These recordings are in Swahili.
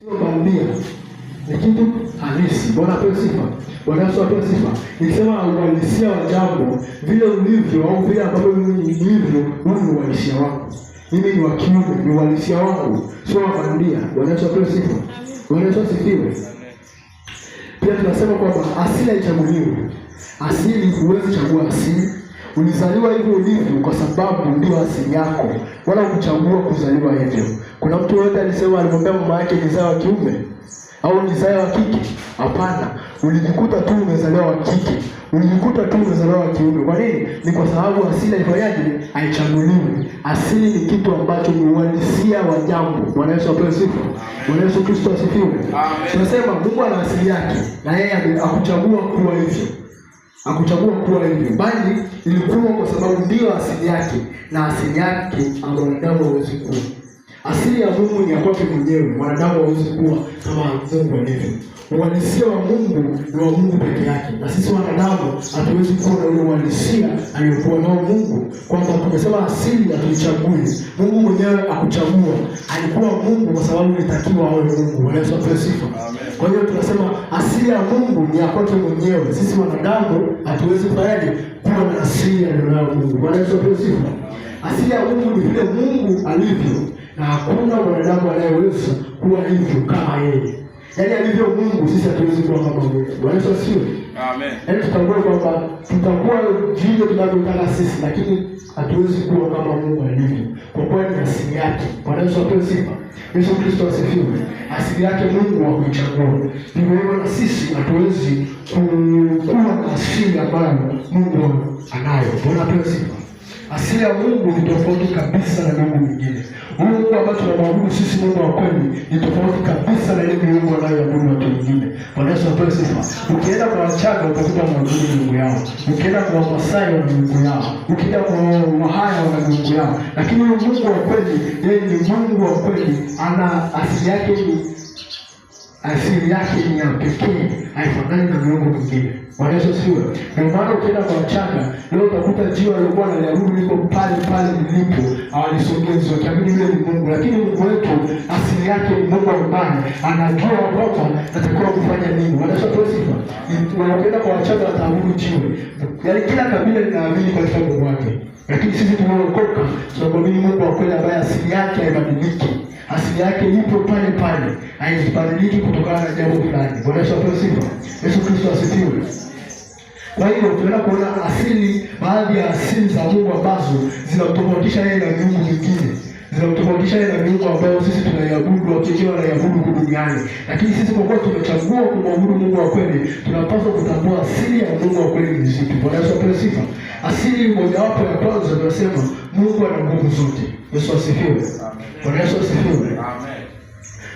Sio bandia, ni kitu halisi. Bwana apewe sifa. Bwana Yesu apewe sifa. Nikisema uhalisia wa jambo vile ulivyo au vile ambavyo mimi nilivyo, huu ni uhalisia wangu. Mimi ni wa kiume, ni uhalisia wangu, sio wa bandia. Bwana Yesu apewe sifa. Bwana Yesu asifiwe. Pia tunasema kwamba asili haichaguliwi. Asili huwezi chagua asili. Ulizaliwa hivyo ulivyo kwa sababu ndio asili yako. Wala kuchagua kuzaliwa hivyo. Kuna mtu yote alisema alimwambia mama yake ni zao wa kiume au ni zao wa kike? Hapana. Ulijikuta tu umezaliwa wa kike. Ulijikuta tu umezaliwa wa kiume. Kwa nini? Ni kwa sababu asili haifanyaje? Haichaguliwi. Asili ni kitu ambacho ni uhalisia wa jambo. Bwana Yesu apewe sifa. Bwana Yesu Kristo asifiwe. Tunasema Mungu ana asili yake na yeye hakuchagua kuwa hivyo. Hakuchagua kuwa hivyo, bali ilikuwa kwa sababu ndio asili yake, na asili yake mwanadamu hawezi kuwa. Asili ya Mungu ni ya kwake mwenyewe, mwanadamu hawezi kuwa kama Mungu alivyo. Uhalisia wa Mungu ni wa Mungu peke yake, na sisi wanadamu hatuwezi kuwa na ule uhalisia aliyokuwa nao Mungu. Kwamba tumesema asili hatuichagui. Mungu mwenyewe hakuchagua, alikuwa Mungu kwa sababu ilitakiwa awe Mungu. Bwana Yesu apewe sifa. Kwa hiyo tunasema asili ya Mungu ni ya kwake mwenyewe. Sisi wanadamu hatuwezi kufanyaje kuwa na asili aliyonayo Mungu. Bwana Yesu apewe sifa. Asili ya Mungu ni vile Mungu alivyo, na hakuna mwanadamu anayeweza kuwa hivyo kama yeye. Yaani alivyo Mungu, sisi hatuwezi kuwa kama Mungu. Bwana Yesu asifiwe. Amen. Yaani tutambue kwamba tutakuwa vile tunavyotaka sisi, lakini hatuwezi kuwa kama Mungu alivyo. Kwa kuwa ni asili yake. Bwana Yesu apewe sifa. Yesu Kristo asifiwe. Asili yake Mungu hakuichagua. Ndivyo hivyo na sisi hatuwezi kuwa na asili ambayo Mungu anayo. Bwana apewe sifa. Asili ya Mungu ni tofauti kabisa na Mungu mwingine. Mungu ambaye tunamwabudu sisi, Mungu wa kweli, ni tofauti kabisa na ile Mungu anayoabudu watu wengine. Bwana Yesu apewe sifa. Ukienda kwa Wachaga utakuta wanaabudu Mungu yao. Ukienda kwa Wamasai wana Mungu yao. Ukienda kwa Wahaya wana Mungu yao. Lakini Mungu wa kweli, yeye ni Mungu wa kweli, ana asili yake ni ya pekee, haifanani na miungu mingine. Bwana Yesu asifiwe. Ndio maana ukienda kwa Wachaga leo utakuta jiwe alikuwa analiabudu liko pale lilipo, hawalisogezi wakiamini yule ni Mungu. Lakini Mungu wetu asili yake ni Mungu ambaye anajua kwamba atakuwa kufanya nini. Bwana Yesu asifiwe. Unapoenda kwa Wachaga wataabudu jiwe. Yaani kila kabila linaamini kwa Mungu wake. Lakini sisi tunaokoka tunamwamini Mungu wa kweli ambaye asili yake haibadiliki. Asili yake ipo pale, haibadiliki kutokana na jambo fulani. Bwana Yesu apewe sifa. Yesu Kristo asifiwe. Kwa hiyo tunaenda kuona asili, baadhi ya asili za Mungu ambazo zinatofautisha yeye na miungu mingine. Zinatofautisha yeye na miungu ambayo sisi tunaiabudu, wakiwa wanaiabudu huku duniani. Lakini sisi kwa kuwa tumechagua kumwabudu Mungu wa kweli, tunapaswa kutambua asili ya Mungu wa kweli ni zipi. Bwana Yesu apewe sifa. Asili mojawapo ya kwanza tunasema Mungu ana nguvu zote. Yesu asifiwe. Bwana Yesu asifiwe. Amen.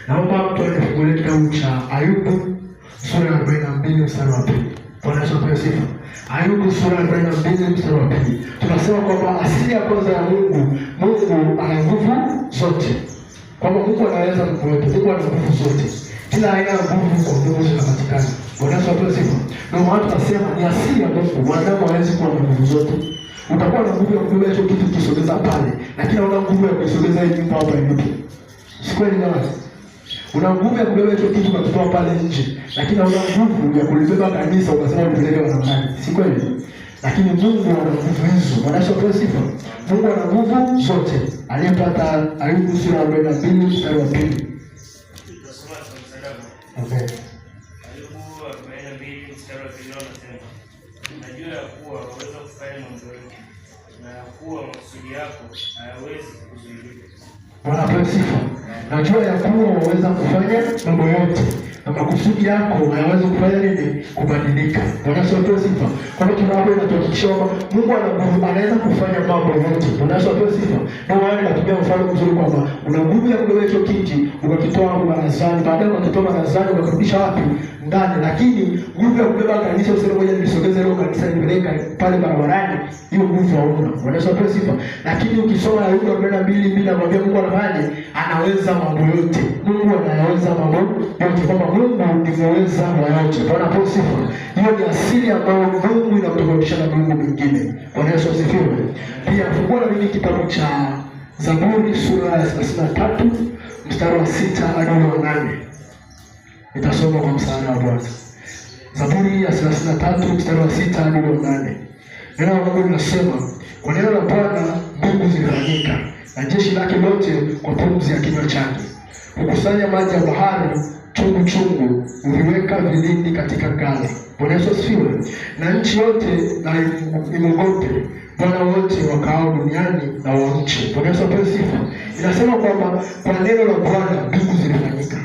Naomba mtu anifungulie kitabu cha Ayubu sura ya 42 mstari wa 2. Bwana Yesu apewe sifa. Ayubu sura ya 42 mstari wa 2. Tunasema kwamba asili ya kwanza ya Mungu ana nguvu zote. Kwamba Mungu anaweza kuwepo, Mungu ana nguvu zote. Kila aina ya nguvu kwa Mungu zinapatikana. Bwana Yesu apewe sifa. Ndio maana tunasema ni asili ya Mungu. Mwanadamu hawezi kuwa na nguvu zote. Utakuwa na nguvu ya kubeba hicho kitu kisogeza pale, lakini hauna nguvu ya kusogeza hii nyumba hapa ilipo. Si kweli jamani? Una nguvu ya kubeba hicho kitu na kutoa pale nje, lakini hauna nguvu ya kulibeba kanisa ukasema upeleke wanadamu. Si kweli? Lakini Mungu ana nguvu hizo. Bwana Yesu apewe sifa. Mungu ana nguvu zote. Aliyepata Ayubu sura ya 42 mstari wa 2. Okay. Ayubu 42 mstari wa 2 unasema, najua ya kuwa waweza kufanya mambo yote, na ya kuwa makusudi yako hayawezi kuzuilika. Bwana apewe sifa. Najua ya kuwa waweza kufanya mambo yote, na makusudi yako hayawezi kufanya nini? Kubadilika. Bwana Yesu apewe sifa. Kwa hiyo tunaomba inatuhakikisha kwamba Mungu ana nguvu, anaweza kufanya mambo yote. Bwana Yesu apewe sifa. Ndio maana natumia mfano mzuri kwamba una nguvu ya kubeba hicho kiti ukakitoa barazani, baadaye ukakitoa barazani ukarudisha wapi? Ndani. Lakini nguvu ya kubeba kanisa useme moja nilisogeze leo kanisa nipeleka pale barabarani, hiyo nguvu hauna. Bwana Yesu apewe sifa. Lakini ukisoma Ayubu 42 namwambia Mungu anafanyaje? Anaweza mambo yote. Mungu anaweza mambo yote. Kwamba Mungu ni mweza wa yote. Bwana apewe sifa. Hiyo ni asili ambayo Mungu inamtofautisha na Mungu mwingine. Bwana Yesu asifiwe. Pia fungua na mimi kitabu cha Zaburi sura ya 33 mstari wa 6 hadi wa 8. Nitasoma kwa msaada wa Bwana. Zaburi ya 33 mstari wa 6 hadi 8. Neno la Mungu linasema, kwa neno la Bwana mbingu zilifanyika, na jeshi lake lote kwa pumzi ya kinywa chake. Hukusanya maji ya bahari chungu chungu, huviweka vilindi katika ghala. Bwana Yesu asifiwe. Na nchi yote na imwogope Bwana, wote wakao duniani na wamche. Bwana Yesu apewe sifa. Inasema kwamba kwa neno la Bwana mbingu zilifanyika.